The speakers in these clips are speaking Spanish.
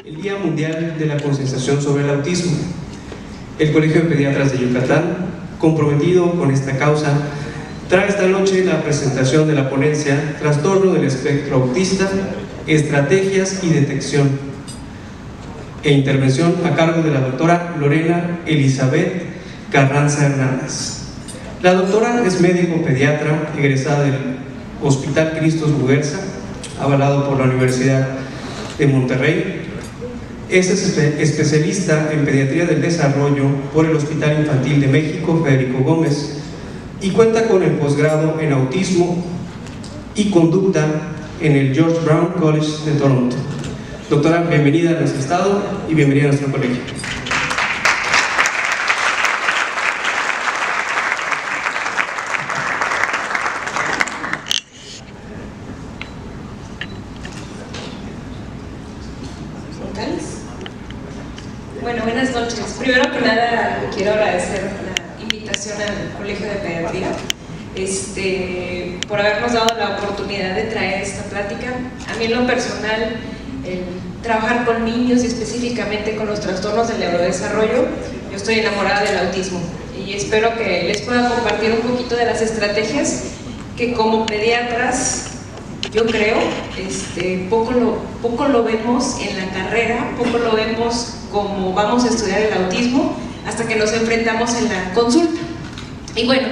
el Día Mundial de la Concienciación sobre el Autismo. El Colegio de Pediatras de Yucatán, comprometido con esta causa, trae esta noche la presentación de la ponencia Trastorno del Espectro Autista, Estrategias y Detección, e intervención a cargo de la doctora Lorena Elizabeth Carranza Hernández. La doctora es médico pediatra egresada del Hospital Cristos Muguerza, avalado por la Universidad de Monterrey. Es especialista en pediatría del desarrollo por el Hospital Infantil de México, Federico Gómez, y cuenta con el posgrado en autismo y conducta en el George Brown College de Toronto. Doctora, bienvenida a nuestro estado y bienvenida a nuestro colegio. Bueno, buenas noches. Primero que nada, quiero agradecer la invitación al Colegio de Pediatría por habernos dado la oportunidad de traer esta plática. A mí en lo personal, el trabajar con niños y específicamente con los trastornos del neurodesarrollo, yo estoy enamorada del autismo y espero que les pueda compartir un poquito de las estrategias que como pediatras, yo creo, poco lo vemos en la carrera, poco lo vemos como vamos a estudiar el autismo hasta que nos enfrentamos en la consulta. Y bueno,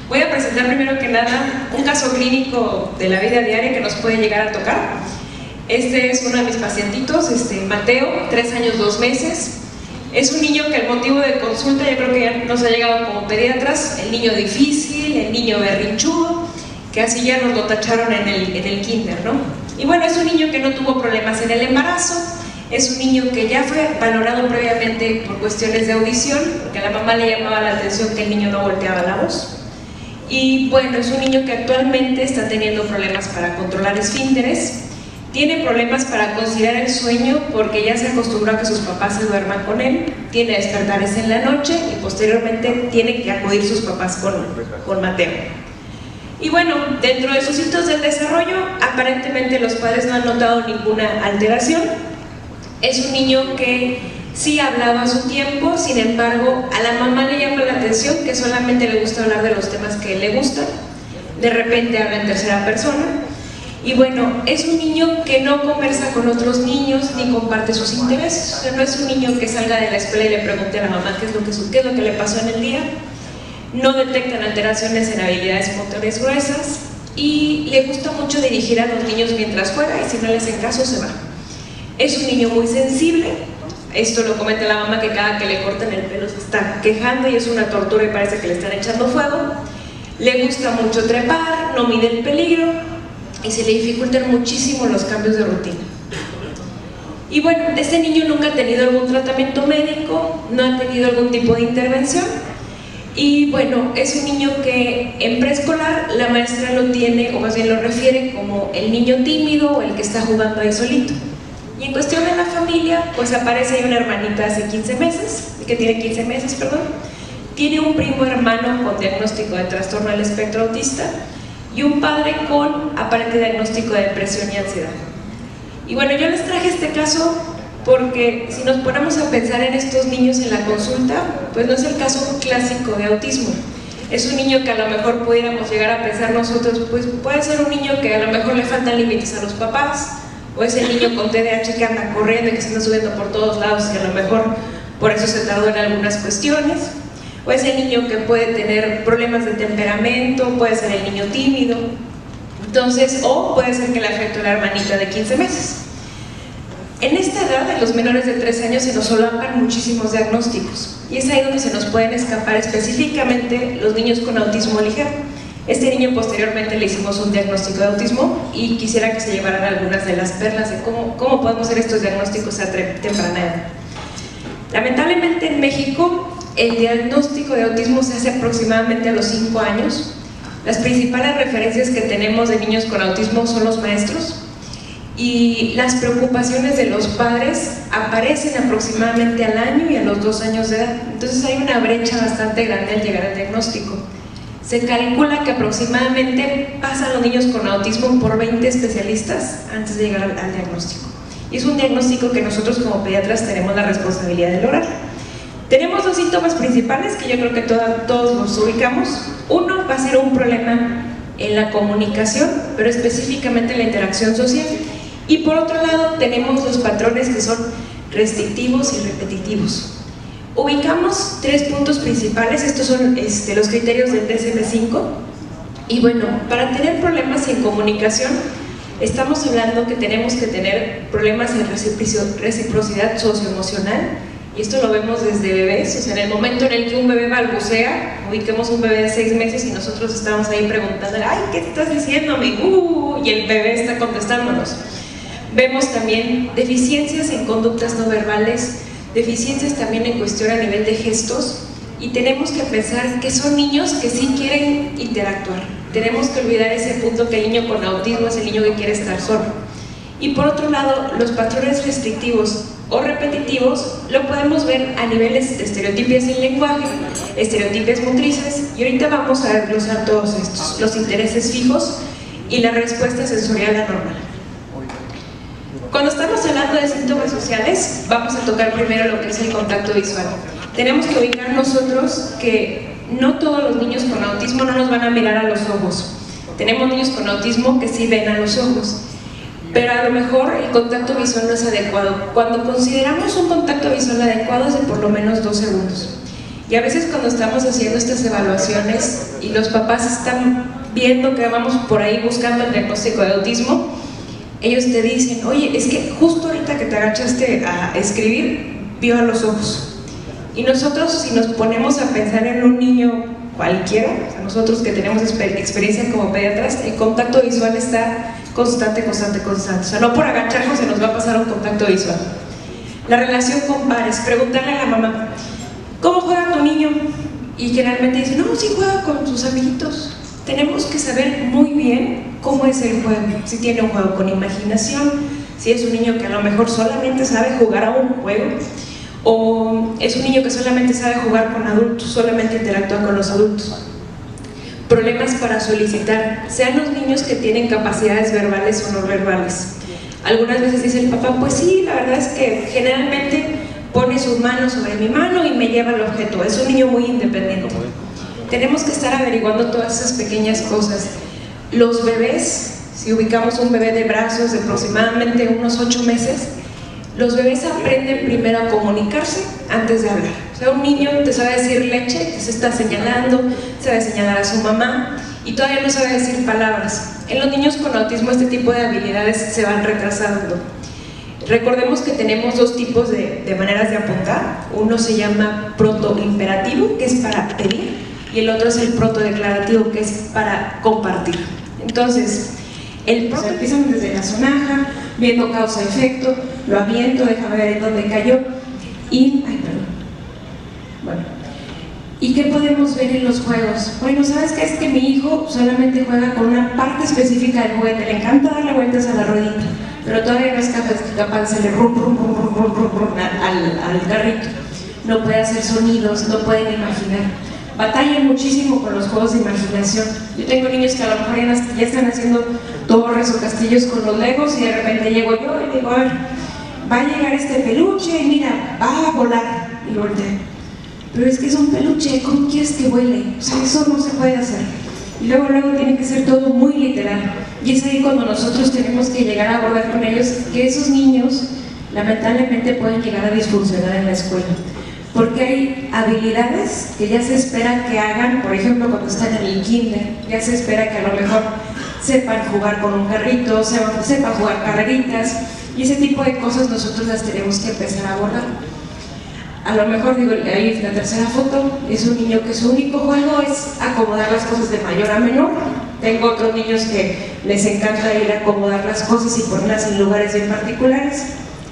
voy a presentar primero que nada un caso clínico de la vida diaria que nos puede llegar a tocar. Este es uno de mis pacientitos, Mateo, 3 años 2 meses. Es un niño que el motivo de consulta yo creo que ya nos ha llegado como pediatras, el niño difícil, el niño berrinchudo, que así ya nos lo tacharon en el kinder, ¿no? Y bueno, es un niño que no tuvo problemas en el embarazo, es un niño que ya fue valorado previamente por cuestiones de audición, porque a la mamá le llamaba la atención que el niño no volteaba la voz. Y bueno, es un niño que actualmente está teniendo problemas para controlar esfínteres, tiene problemas para conciliar el sueño porque ya se acostumbró a que sus papás se duerman con él, tiene despertares en la noche y posteriormente tiene que acudir sus papás con Mateo. Y bueno, dentro de sus hitos del desarrollo, aparentemente los padres no han notado ninguna alteración. Es un niño que sí hablaba a su tiempo, sin embargo, a la mamá le llama la atención que solamente le gusta hablar de los temas que le gustan. De repente habla en tercera persona. Y bueno, es un niño que no conversa con otros niños ni comparte sus intereses. O sea, no es un niño que salga de la escuela y le pregunte a la mamá qué es lo que le pasó en el día. No detectan alteraciones en habilidades motores gruesas y le gusta mucho dirigir a los niños mientras juega y si no le hacen caso se va. Es un niño muy sensible, esto lo comenta la mamá que cada que le cortan el pelo se está quejando y es una tortura y parece que le están echando fuego. Le gusta mucho trepar, no mide el peligro y se le dificultan muchísimo los cambios de rutina. Y bueno, este niño nunca ha tenido algún tratamiento médico, no ha tenido algún tipo de intervención. Y bueno, es un niño que en preescolar la maestra lo tiene, o más bien lo refiere como el niño tímido o el que está jugando ahí solito. Y en cuestión de la familia, pues aparece ahí una hermanita hace 15 meses, que tiene 15 meses, perdón. Tiene un primo hermano con diagnóstico de trastorno del espectro autista y un padre con aparente diagnóstico de depresión y ansiedad. Y bueno, yo les traje este caso porque si nos ponemos a pensar en estos niños en la consulta, pues no es el caso clásico de autismo. Es un niño que a lo mejor pudiéramos llegar a pensar nosotros, pues puede ser un niño que a lo mejor le faltan límites a los papás, o es el niño con TDAH que anda corriendo y que se anda subiendo por todos lados y a lo mejor por eso se tardó en algunas cuestiones, o es el niño que puede tener problemas de temperamento, puede ser el niño tímido, entonces, o puede ser que le afecte a la hermanita de 15 meses. En esta edad, en los menores de 3 años, se nos solapan muchísimos diagnósticos y es ahí donde se nos pueden escapar específicamente los niños con autismo ligero. Este niño posteriormente le hicimos un diagnóstico de autismo y quisiera que se llevaran algunas de las perlas de cómo podemos hacer estos diagnósticos a temprana edad. Lamentablemente en México el diagnóstico de autismo se hace aproximadamente a los 5 años. Las principales referencias que tenemos de niños con autismo son los maestros y las preocupaciones de los padres aparecen aproximadamente al año y a los 2 años de edad. Entonces hay una brecha bastante grande al llegar al diagnóstico. Se calcula que aproximadamente pasan los niños con autismo por 20 especialistas antes de llegar al diagnóstico. Y es un diagnóstico que nosotros como pediatras tenemos la responsabilidad de lograr. Tenemos dos síntomas principales que yo creo que todos los ubicamos. Uno va a ser un problema en la comunicación, pero específicamente en la interacción social. Y por otro lado tenemos los patrones que son restrictivos y repetitivos. Ubicamos tres puntos principales, estos son los criterios del DSM-5. Y bueno, para tener problemas en comunicación, estamos hablando que tenemos que tener problemas en reciprocidad socioemocional, y esto lo vemos desde bebés. O sea, en el momento en el que un bebé balbucea, ubiquemos un bebé de 6 meses y nosotros estamos ahí preguntándole, ay, ¿qué estás diciéndome? Y el bebé está contestándonos. Vemos también deficiencias en conductas no verbales, deficiencias también en cuestión a nivel de gestos, y tenemos que pensar que son niños que sí quieren interactuar. Tenemos que olvidar ese punto que el niño con autismo es el niño que quiere estar solo. Y por otro lado, los patrones restrictivos o repetitivos lo podemos ver a niveles de estereotipias en lenguaje, estereotipias motrices, y ahorita vamos a desglosar todos estos, los intereses fijos y la respuesta sensorial anormal. Cuando estamos hablando de síntomas sociales, vamos a tocar primero lo que es el contacto visual. Tenemos que ubicar nosotros que no todos los niños con autismo no nos van a mirar a los ojos. Tenemos niños con autismo que sí ven a los ojos, pero a lo mejor el contacto visual no es adecuado. Cuando consideramos un contacto visual adecuado es de por lo menos 2 segundos. Y a veces cuando estamos haciendo estas evaluaciones y los papás están viendo que vamos por ahí buscando el diagnóstico de autismo, ellos te dicen, oye, es que justo ahorita que te agachaste a escribir, vio a los ojos. Y nosotros, si nos ponemos a pensar en un niño cualquiera, o sea, nosotros que tenemos experiencia como pediatras, el contacto visual está constante. O sea, no por agacharnos se nos va a pasar un contacto visual. La relación con pares, preguntarle a la mamá, ¿cómo juega tu niño? Y generalmente dicen, no, sí juega con sus amiguitos. Tenemos que saber muy bien cómo es el juego, si tiene un juego con imaginación, si es un niño que a lo mejor solamente sabe jugar a un juego, o es un niño que solamente sabe jugar con adultos, solamente interactúa con los adultos. Problemas para solicitar, sean los niños que tienen capacidades verbales o no verbales. Algunas veces dice el papá, pues sí, la verdad es que generalmente pone sus manos sobre mi mano y me lleva el objeto, es un niño muy independiente. Tenemos que estar averiguando todas esas pequeñas cosas. Los bebés, si ubicamos un bebé de brazos de aproximadamente unos 8 meses, los bebés aprenden primero a comunicarse antes de hablar. O sea, un niño te sabe decir leche, te se está señalando, sabe señalar a su mamá y todavía no sabe decir palabras. En los niños con autismo este tipo de habilidades se van retrasando. Recordemos que tenemos 2 tipos de maneras de apuntar. Uno se llama protoimperativo, que es para pedir, y el otro es el protodeclarativo, que es para compartir. Entonces, el proto empiezan desde la sonaja, viendo causa-efecto, lo aviento, déjame ver en dónde cayó, y, bueno, ¿y qué podemos ver en los juegos? Bueno, ¿sabes qué? Es que mi hijo solamente juega con una parte específica del juguete, le encanta darle vueltas a la ruedita, pero todavía no es capaz de hacerle al carrito, no puede hacer sonidos, no pueden imaginar. Batallan muchísimo con los juegos de imaginación. Yo tengo niños que a lo mejor ya están haciendo torres o castillos con los legos y de repente llego yo y digo, a ver, va a llegar este peluche y mira, va a volar. Y volteo, pero es que es un peluche, ¿cómo quieres que vuele? O sea, eso no se puede hacer. Y luego tiene que ser todo muy literal. Y es ahí cuando nosotros tenemos que llegar a abordar con ellos que esos niños lamentablemente pueden llegar a disfuncionar en la escuela. Porque hay habilidades que ya se espera que hagan, por ejemplo, cuando están en el kinder, ya se espera que a lo mejor sepan jugar con un carrito, sepan jugar carreritas, y ese tipo de cosas nosotros las tenemos que empezar a abordar. A lo mejor, digo, ahí es la tercera foto, es un niño que su único juego es acomodar las cosas de mayor a menor. Tengo otros niños que les encanta ir a acomodar las cosas y ponerlas en lugares bien particulares.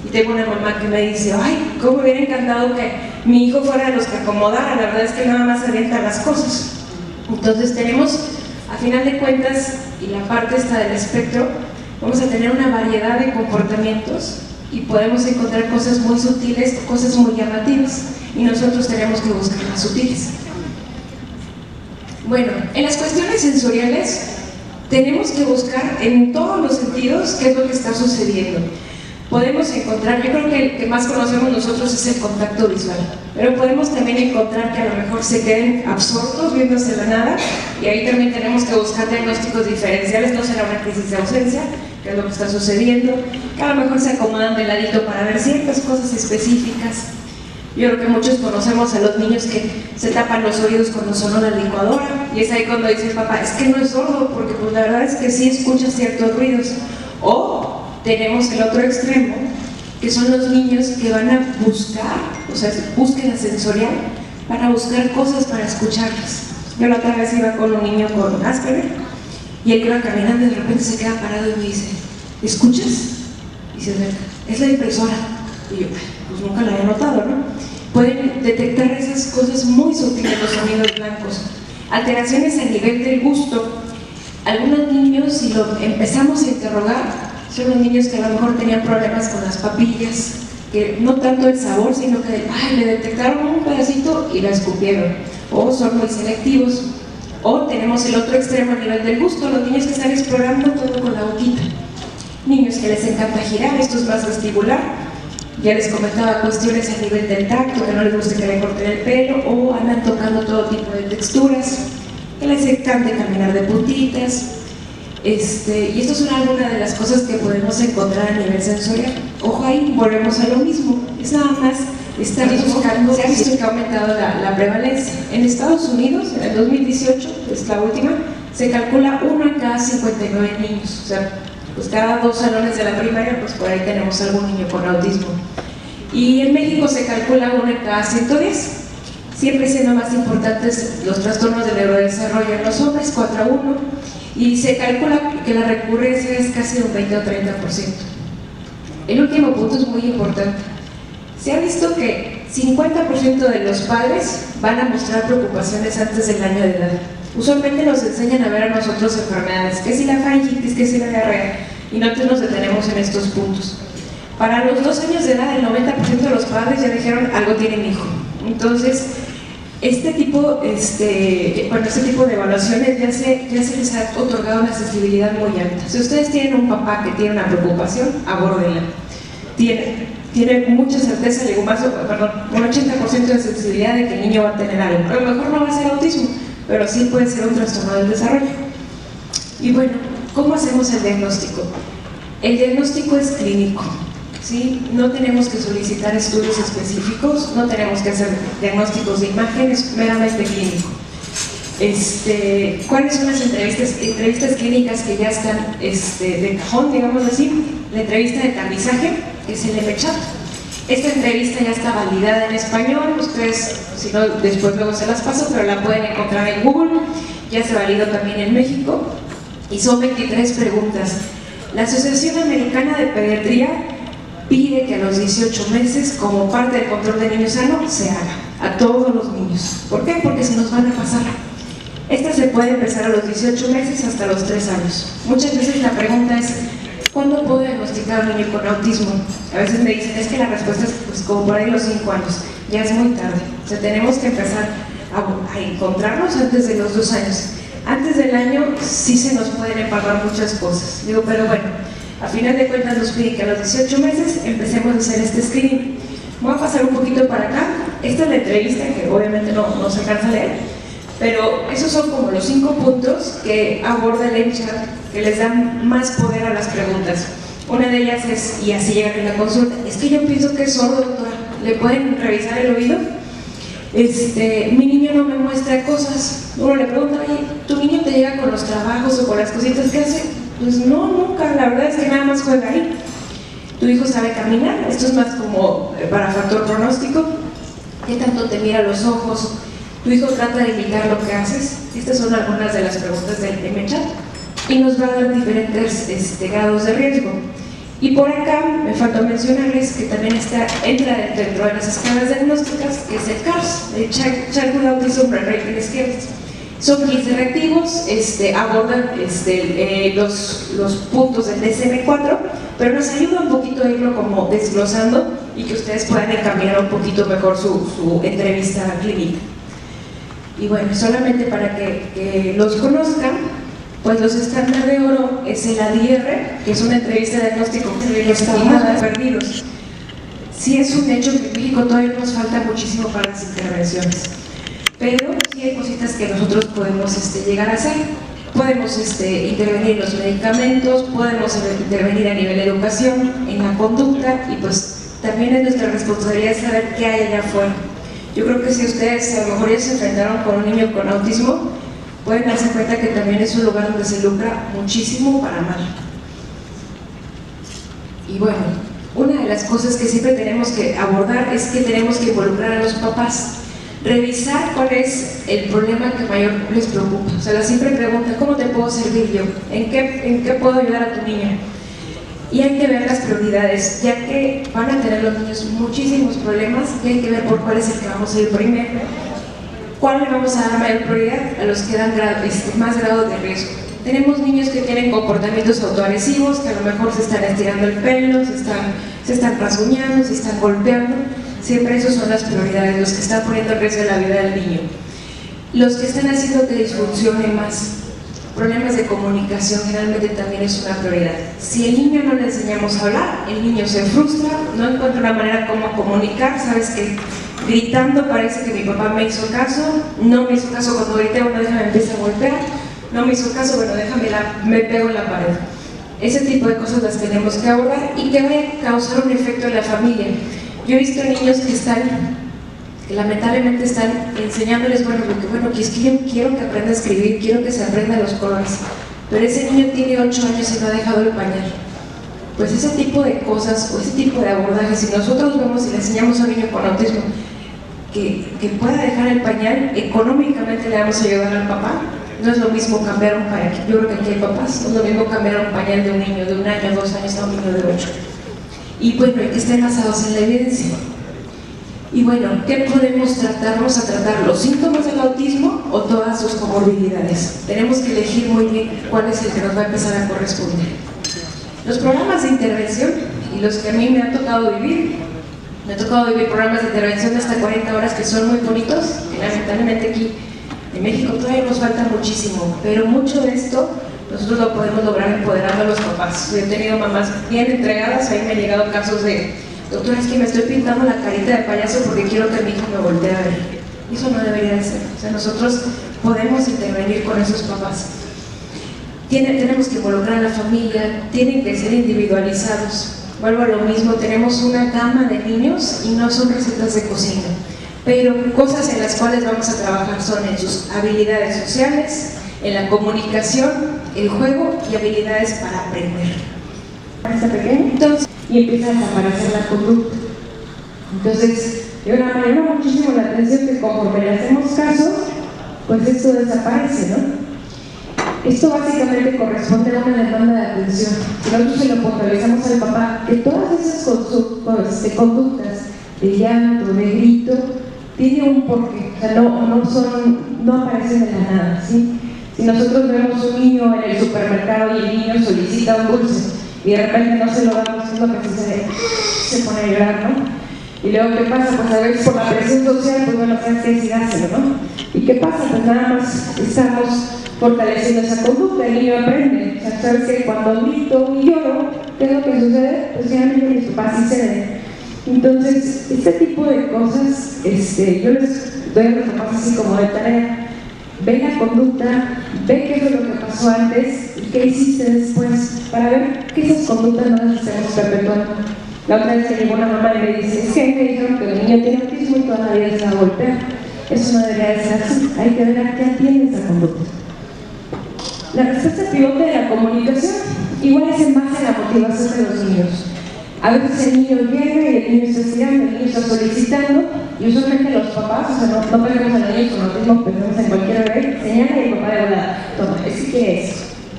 Y tengo una mamá que me dice, ay, cómo me hubiera encantado que mi hijo fuera de los que acomodara, la verdad es que nada más avienta las cosas. Entonces tenemos, a final de cuentas, y la parte esta del espectro, vamos a tener una variedad de comportamientos y podemos encontrar cosas muy sutiles, cosas muy llamativas, y nosotros tenemos que buscar las sutiles. Bueno, en las cuestiones sensoriales tenemos que buscar en todos los sentidos qué es lo que está sucediendo. podemos encontrar, yo creo que el que más conocemos nosotros es el contacto visual, pero podemos también encontrar que a lo mejor se queden absortos viéndose la nada, y ahí también tenemos que buscar diagnósticos diferenciales. No será una crisis de ausencia, que es lo que está sucediendo, que a lo mejor se acomodan de ladito para ver ciertas cosas específicas. Yo creo que muchos conocemos a los niños que se tapan los oídos cuando sonó la licuadora, y es ahí cuando dice el papá, es que no es sordo, porque pues la verdad es que sí escucha ciertos ruidos. O tenemos el otro extremo, que son los niños que van a buscar, o sea, búsqueda sensorial, para buscar cosas para escucharlas. Yo la otra vez iba con un niño con Asperger, y él iba caminando y de repente se queda parado y me dice, ¿escuchas? Y dice, es la impresora. Y yo, pues nunca la he notado, ¿no? Pueden detectar esas cosas muy sutiles, los sonidos blancos. Alteraciones a nivel del gusto. Algunos niños, si lo empezamos a interrogar, son los niños que a lo mejor tenían problemas con las papillas, que no tanto el sabor, sino que le detectaron un pedacito y la escupieron, o son muy selectivos. O tenemos el otro extremo a nivel del gusto, los niños que están explorando todo con la boquita, niños que les encanta girar, esto es más vestibular. Ya les comentaba cuestiones a nivel del tacto, que no les gusta que le corten el pelo, o andan tocando todo tipo de texturas, que les encanta caminar de puntitas. Y estas son algunas de las cosas que podemos encontrar a nivel sensorial. Ojo ahí, volvemos a lo mismo, es nada más estar buscando. Se ha visto que ha aumentado la prevalencia. En Estados Unidos, en el 2018, es la última, se calcula 1 en cada 59 niños. O sea, pues cada 2 salones de la primaria, pues por ahí tenemos algún niño con autismo. Y en México se calcula 1 en cada 110, siempre siendo más importantes los trastornos del neurodesarrollo en los hombres, 4 a 1, y se calcula que la recurrencia es casi de un 20 o 30%. El último punto es muy importante. Se ha visto que 50% de los padres van a mostrar preocupaciones antes del año de edad. Usualmente nos enseñan a ver a nosotros enfermedades, que si la faringitis, que si la diarrea, y nosotros nos detenemos en estos puntos. Para los 2 años de edad, el 90% de los padres ya dijeron algo tiene mi hijo. Entonces, este tipo de evaluaciones ya se les ha otorgado una sensibilidad muy alta. Si ustedes tienen un papá que tiene una preocupación, abórdenla. Tiene mucha certeza, le digo más, un 80% de sensibilidad de que el niño va a tener algo. A lo mejor no va a ser autismo, pero sí puede ser un trastorno del desarrollo. Y bueno, ¿cómo hacemos el diagnóstico? El diagnóstico es clínico, ¿sí? No tenemos que solicitar estudios específicos, no tenemos que hacer diagnósticos de imagen, es meramente clínico. ¿Cuáles son las entrevistas clínicas que ya están de cajón, digamos así? La entrevista de tamizaje, que es el MCHAT. Esta entrevista ya está validada en español, ustedes, si no, después luego se las paso, pero la pueden encontrar en Google, ya se validó también en México, y son 23 preguntas. La Asociación Americana de Pediatría pide que a los 18 meses, como parte del control de niño sano, se haga a todos los niños. ¿Por qué? Porque se nos van a pasar. Esta se puede empezar a los 18 meses hasta los 3 años. Muchas veces la pregunta es, ¿cuándo puedo diagnosticar a un niño con autismo? A veces me dicen, es que la respuesta es pues, como por ahí los 5 años. Ya es muy tarde. O sea, tenemos que empezar a encontrarnos antes de los 2 años. Antes del año sí se nos pueden empatar muchas cosas. Digo, pero bueno, a final de cuentas nos piden que a los 18 meses empecemos a hacer este screening. Voy a pasar un poquito para acá. Esta es la entrevista que obviamente no se alcanza a leer, pero esos son como los 5 puntos que aborda el MCHAT, que les dan más poder a las preguntas. Una de ellas es, y así llegan en la consulta, es que yo pienso que es sordo, doctora, ¿le pueden revisar el oído? Mi niño no me muestra cosas. Uno le pregunta, oye, ¿tu niño te llega con los trabajos o con las cositas que hace? Pues no, nunca, la verdad es que nada más juega ahí. ¿Tu hijo sabe caminar? Esto es más como para factor pronóstico. ¿Qué tanto te mira a los ojos? ¿Tu hijo trata de imitar lo que haces? Estas son algunas de las preguntas del MCHAT y nos va a dar diferentes grados de riesgo. Y por acá me faltó mencionarles que también entra dentro de las escalas diagnósticas, que es el CARS, el Childhood Autism Rating Scale. Son 15 reactivos, abordan los puntos del DSM-4, pero nos ayuda un poquito a irlo como desglosando y que ustedes puedan encaminar un poquito mejor su entrevista clínica. Y bueno, solamente para que los conozcan, Pues los estándares de oro es el ADR, que es una entrevista de diagnóstico de estimadas perdidos. Sí es un hecho que en México todavía nos falta muchísimo para las intervenciones, pero sí hay cositas que nosotros podemos llegar a hacer. Podemos intervenir en los medicamentos, podemos intervenir a nivel de educación, en la conducta, y pues también es nuestra responsabilidad saber qué hay allá afuera. Yo creo que si ustedes a lo mejor ya se enfrentaron con un niño con autismo, pueden darse cuenta que también es un lugar donde se lucra muchísimo para mal. Y bueno, una de las cosas que siempre tenemos que abordar es que tenemos que involucrar a los papás. Revisar cuál es el problema que mayor les preocupa. O sea, la siempre pregunta, ¿cómo te puedo servir yo? ¿En qué puedo ayudar a tu niño? Y hay que ver las prioridades, ya que van a tener los niños muchísimos problemas y hay que ver por cuál es el que vamos a ir primero. ¿Cuál le vamos a dar mayor prioridad? A los que dan más grado de riesgo. Tenemos niños que tienen comportamientos autoagresivos, que a lo mejor se están estirando el pelo, se están rasguñando, se están golpeando. Siempre esas son las prioridades, los que están poniendo en riesgo la vida del niño. Los que están haciendo que disfuncione más. Problemas de comunicación generalmente también es una prioridad. Si el niño no le enseñamos a hablar, el niño se frustra, no encuentra una manera como comunicar. Sabes que gritando parece que mi papá me hizo caso, no me hizo caso cuando grité, bueno, déjame empezar a golpear, no me hizo caso, bueno, me pego en la pared. Ese tipo de cosas las tenemos que abordar y que van a causar un efecto en la familia. Yo he visto niños que lamentablemente están enseñándoles, bueno, que es que yo quiero que aprenda a escribir, quiero que se aprenda los colores, pero ese niño tiene 8 años y no ha dejado el pañal. Pues ese tipo de cosas o ese tipo de abordajes, si nosotros vemos y le enseñamos a un niño con autismo que pueda dejar el pañal, económicamente le vamos a ayudar al papá. No es lo mismo cambiar un pañal, yo creo que aquí hay papás, no es lo mismo cambiar un pañal de un niño de 1 año, 2 años a un niño de 8. Y bueno, que estén basados en la evidencia. Y bueno, ¿qué podemos tratar? Vamos a tratar los síntomas del autismo o todas sus comorbilidades. Tenemos que elegir muy bien cuál es el que nos va a empezar a corresponder. Los programas de intervención, y los que a mí me ha tocado vivir programas de intervención de hasta 40 horas que son muy bonitos, que lamentablemente aquí en México todavía nos falta muchísimo, pero mucho de esto nosotros lo podemos lograr empoderando a los papás. Yo he tenido mamás bien entregadas, ahí me han llegado casos de, doctora, es que me estoy pintando la carita de payaso porque quiero que mi hijo me voltee a ver. Eso no debería de ser. O sea, nosotros podemos intervenir con esos papás. Tenemos que involucrar a la familia, tienen que ser individualizados. Vuelvo a lo mismo, tenemos una gama de niños y no son recetas de cocina, pero cosas en las cuales vamos a trabajar son en sus habilidades sociales, en la comunicación, el juego y habilidades para aprender. Está pequeño, entonces, y empieza a desaparecer la conducta. Entonces, de una manera muchísimo la atención que conforme le hacemos caso, pues esto desaparece, ¿no? Esto básicamente corresponde a una demanda de atención. Si nosotros se lo puntualizamos al papá, que todas esas conductas de llanto, de grito, tiene un porqué, o sea, no aparecen de la nada, ¿sí? Si nosotros vemos un niño en el supermercado y el niño solicita un dulce y de repente no se lo damos, es lo que se pone a llorar, ¿no? Y luego, ¿qué pasa? Pues a veces por la presión social, pues bueno, sabes que sí dáselo, ¿no? ¿Y qué pasa? Pues nada más estamos fortaleciendo esa conducta, el niño aprende. O sea, sabes que cuando grito y lloro, ¿qué es lo que sucede? Pues ya mi mis papás sí ceden. Entonces, este tipo de cosas, yo les doy a los papás así como de tarea. Ve la conducta, ve qué fue lo que pasó antes y qué hiciste después, para ver que esas conductas no las estemos perpetuando. La otra vez que llegó una mamá y me dice, es que me dijeron que el niño tiene autismo y toda la vida se va a golpear. Eso no debería de ser así, hay que ver a qué atiende esa conducta. La respuesta pivote de la comunicación igual es en base a la motivación de los niños. A veces el niño llega y el niño está estirando, el niño está solicitando, y usualmente los papás, o sea, no perdemos a los niños con autismo, pensamos en cualquier bebé, señala y el papá de volada, toma, es que es.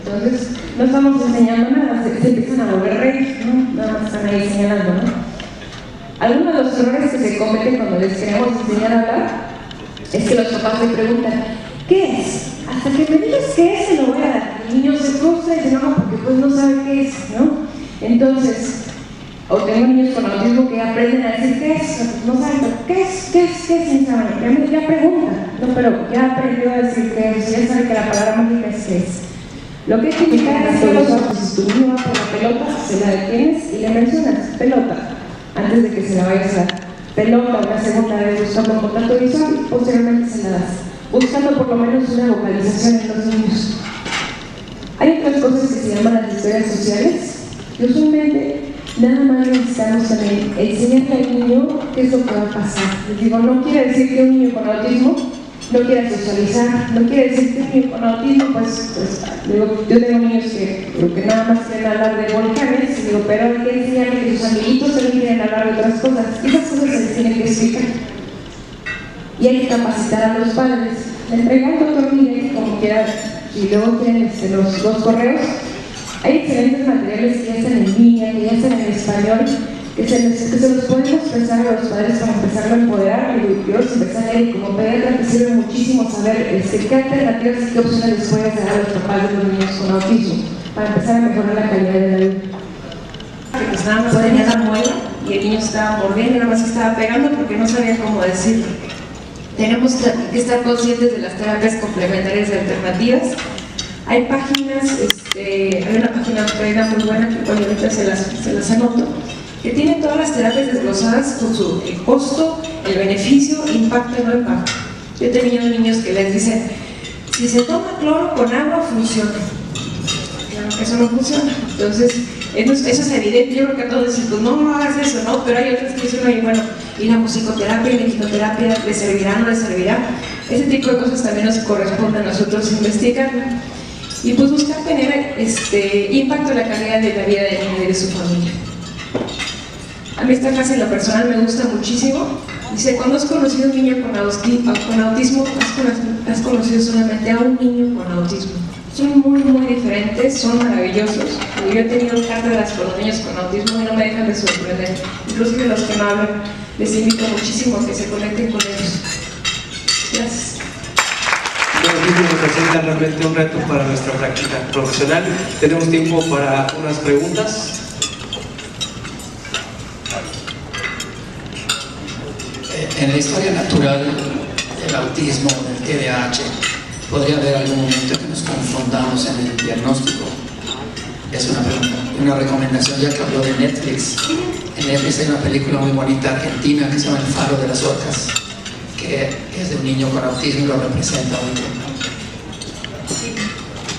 Entonces, no estamos enseñando nada, se empiezan a volver reyes, ¿no? Nada más están ahí señalando, ¿no? Algunos de los errores que se cometen cuando les queremos enseñar a hablar es que los papás le preguntan, ¿qué es? Hasta que me digas qué es, se lo voy a dar. El niño se frustra y se enoja porque pues no sabe qué es, ¿no? Entonces, o tengo niños con autismo que aprenden a decir qué es, no saben, ¿qué es? Sin saber, ya pregunta, no, pero ya aprendió a decir qué es, ya sabe que la palabra mágica es qué es. Lo que hay que checar es que los ojos, si tu niño va por la pelota, se la detienes y le mencionas pelota, antes de que se la vayas a dar. Pelota una segunda vez buscando un contacto visual y posteriormente se la das, buscando por lo menos una vocalización en los niños. Hay otras cosas que se llaman las historias sociales, y usualmente nada más necesitamos también enseñarle al niño qué es lo que va a pasar. Les digo, no quiere decir que un niño con autismo no quiera socializar, no quiere decir que un niño con autismo, digo, yo tengo niños que nada más quieren hablar de volcanes, digo, pero hay que enseñarle que sus amiguitos también quieren hablar de otras cosas, y esas cosas se les tienen que explicar. Y hay que capacitar a los padres. Le entregan al doctor Miguel, como quiera, y luego tienen los correos. Hay excelentes materiales que ya están en línea, que ya están en español, que se los podemos pensar a los padres para empezar a empoderar. Yo los empecé a leer, como pediatra te sirve muchísimo saber qué alternativas y qué opciones les puedes dar a los papás de los niños con autismo para empezar a mejorar la calidad de la vida. Pues nada más tenía la muela y el niño estaba mordiendo, nada más estaba pegando porque no sabía cómo decirlo. Tenemos que estar conscientes de las terapias complementarias y alternativas. Hay páginas, hay una página muy buena que ahorita se las anoto, que tiene todas las terapias desglosadas con el costo, el beneficio, impacto y no impacto. Yo he tenido niños que les dicen, si se toma cloro con agua funciona. Claro que eso no funciona. Entonces, eso es evidente. Yo creo que a todos decimos, pues no hagas eso, ¿no? Pero hay otras que dicen, oye, bueno, y la musicoterapia y la quinoterapia, ¿le servirá o no le servirá? Ese tipo de cosas también nos corresponde a nosotros investigar. Y pues buscar tener impacto en la calidad de la vida del niño y de su familia. A mí esta frase en lo personal me gusta muchísimo. Dice, cuando has conocido a un niño con autismo, has conocido solamente a un niño con autismo. Son muy, muy diferentes, son maravillosos. Yo he tenido cátedras con los niños con autismo y no me dejan de sorprender. Inclusive los que no hablan, les invito muchísimo a que se conecten con ellos. Gracias. Bueno, representa realmente un reto para nuestra práctica profesional. Tenemos tiempo para unas preguntas. En la historia natural del autismo, del TDAH, ¿podría haber algún momento que nos confundamos en el diagnóstico? Es una pregunta. Una recomendación, ya que habló de Netflix. En Netflix hay una película muy bonita argentina que se llama El Faro de las Orcas, que es de un niño con autismo y lo representa muy bien.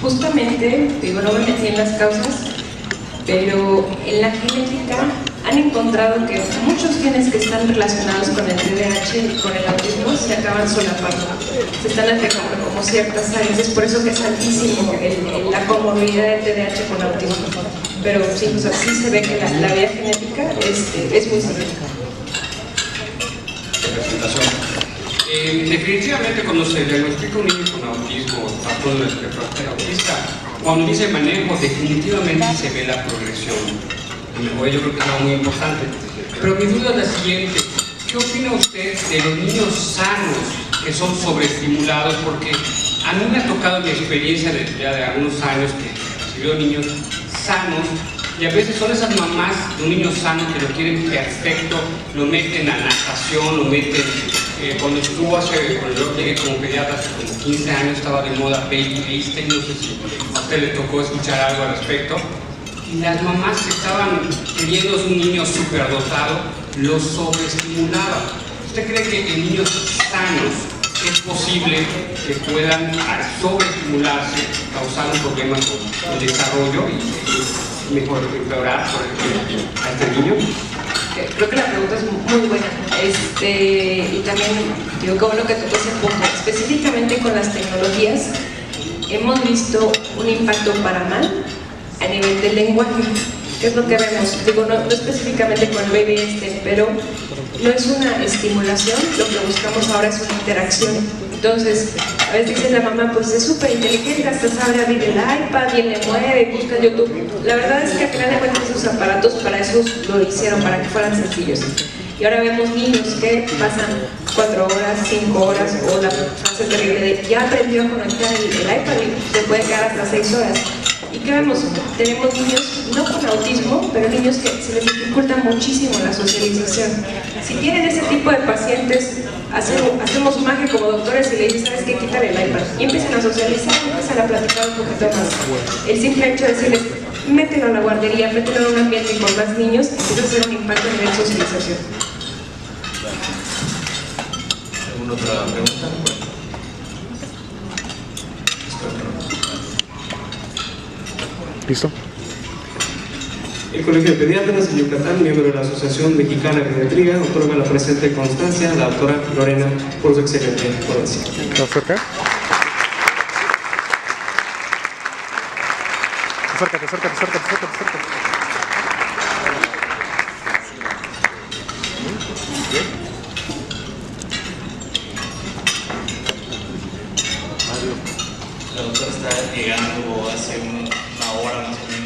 Justamente, digo, no me metí en las causas, pero en la genética han encontrado que muchos genes que están relacionados con el TDAH y con el autismo se acaban solapando, se están afectando como ciertas áreas. Es por eso que es altísimo la comorbilidad del TDAH con autismo. Pero sí, pues así se ve que la vía genética es muy significativa. Definitivamente cuando se diagnostica un niño con autismo o trastorno del espectro autista, cuando dice manejo definitivamente se ve la progresión. Yo creo que es algo muy importante. Pero mi duda es la siguiente: ¿qué opina usted de los niños sanos que son sobreestimulados? Porque a mí me ha tocado mi experiencia ya de algunos años que veo niños sanos y a veces son esas mamás de un niño sano que lo quieren perfecto, lo meten a natación, lo meten... cuando yo llegué como pediatra hace como 15 años, estaba de moda Baby Einstein, no sé si a usted le tocó escuchar algo al respecto. Y las mamás que estaban queriendo un niño superdotado, lo sobreestimulaban. ¿Usted cree que en niños sanos es posible que puedan sobreestimularse, causando problemas con el desarrollo y mejor empeorar a este niño? Creo que la pregunta es muy buena. Y también, digo, como lo que tocó ese punto, específicamente con las tecnologías, hemos visto un impacto para mal a nivel del lenguaje. ¿Qué es lo que vemos? Digo, no específicamente con el Baby Einstein, pero no es una estimulación, lo que buscamos ahora es una interacción. Entonces, a veces dice la mamá, pues es súper inteligente, hasta sabe abrir el iPad, y le mueve, busca YouTube. La verdad es que al final de cuentas esos aparatos para eso lo hicieron, para que fueran sencillos. Y ahora vemos niños que pasan 4 horas, 5 horas, o la frase terrible de ya aprendió a conectar el iPad y se puede quedar hasta 6 horas. ¿Y qué vemos? Tenemos niños, no con autismo, pero niños que se les dificulta muchísimo la socialización. Si tienen ese tipo de pacientes, hacemos magia como doctores y le dicen, ¿sabes qué? Quítale el iPad. Y empiezan a socializar, empiezan a platicar un poquito más. El simple hecho de decirles, mételo a la guardería, mételo en un ambiente con más niños, empieza a hacer un impacto en la socialización. ¿Alguna otra pregunta? ¿Listo? El Colegio de Pediatras de Yucatán, miembro de la Asociación Mexicana de Pediatría, otorga la presente constancia a la doctora Lorena por su excelente ponencia. ¿Te acerca? Acércate. La doctora está llegando hace una hora más o menos.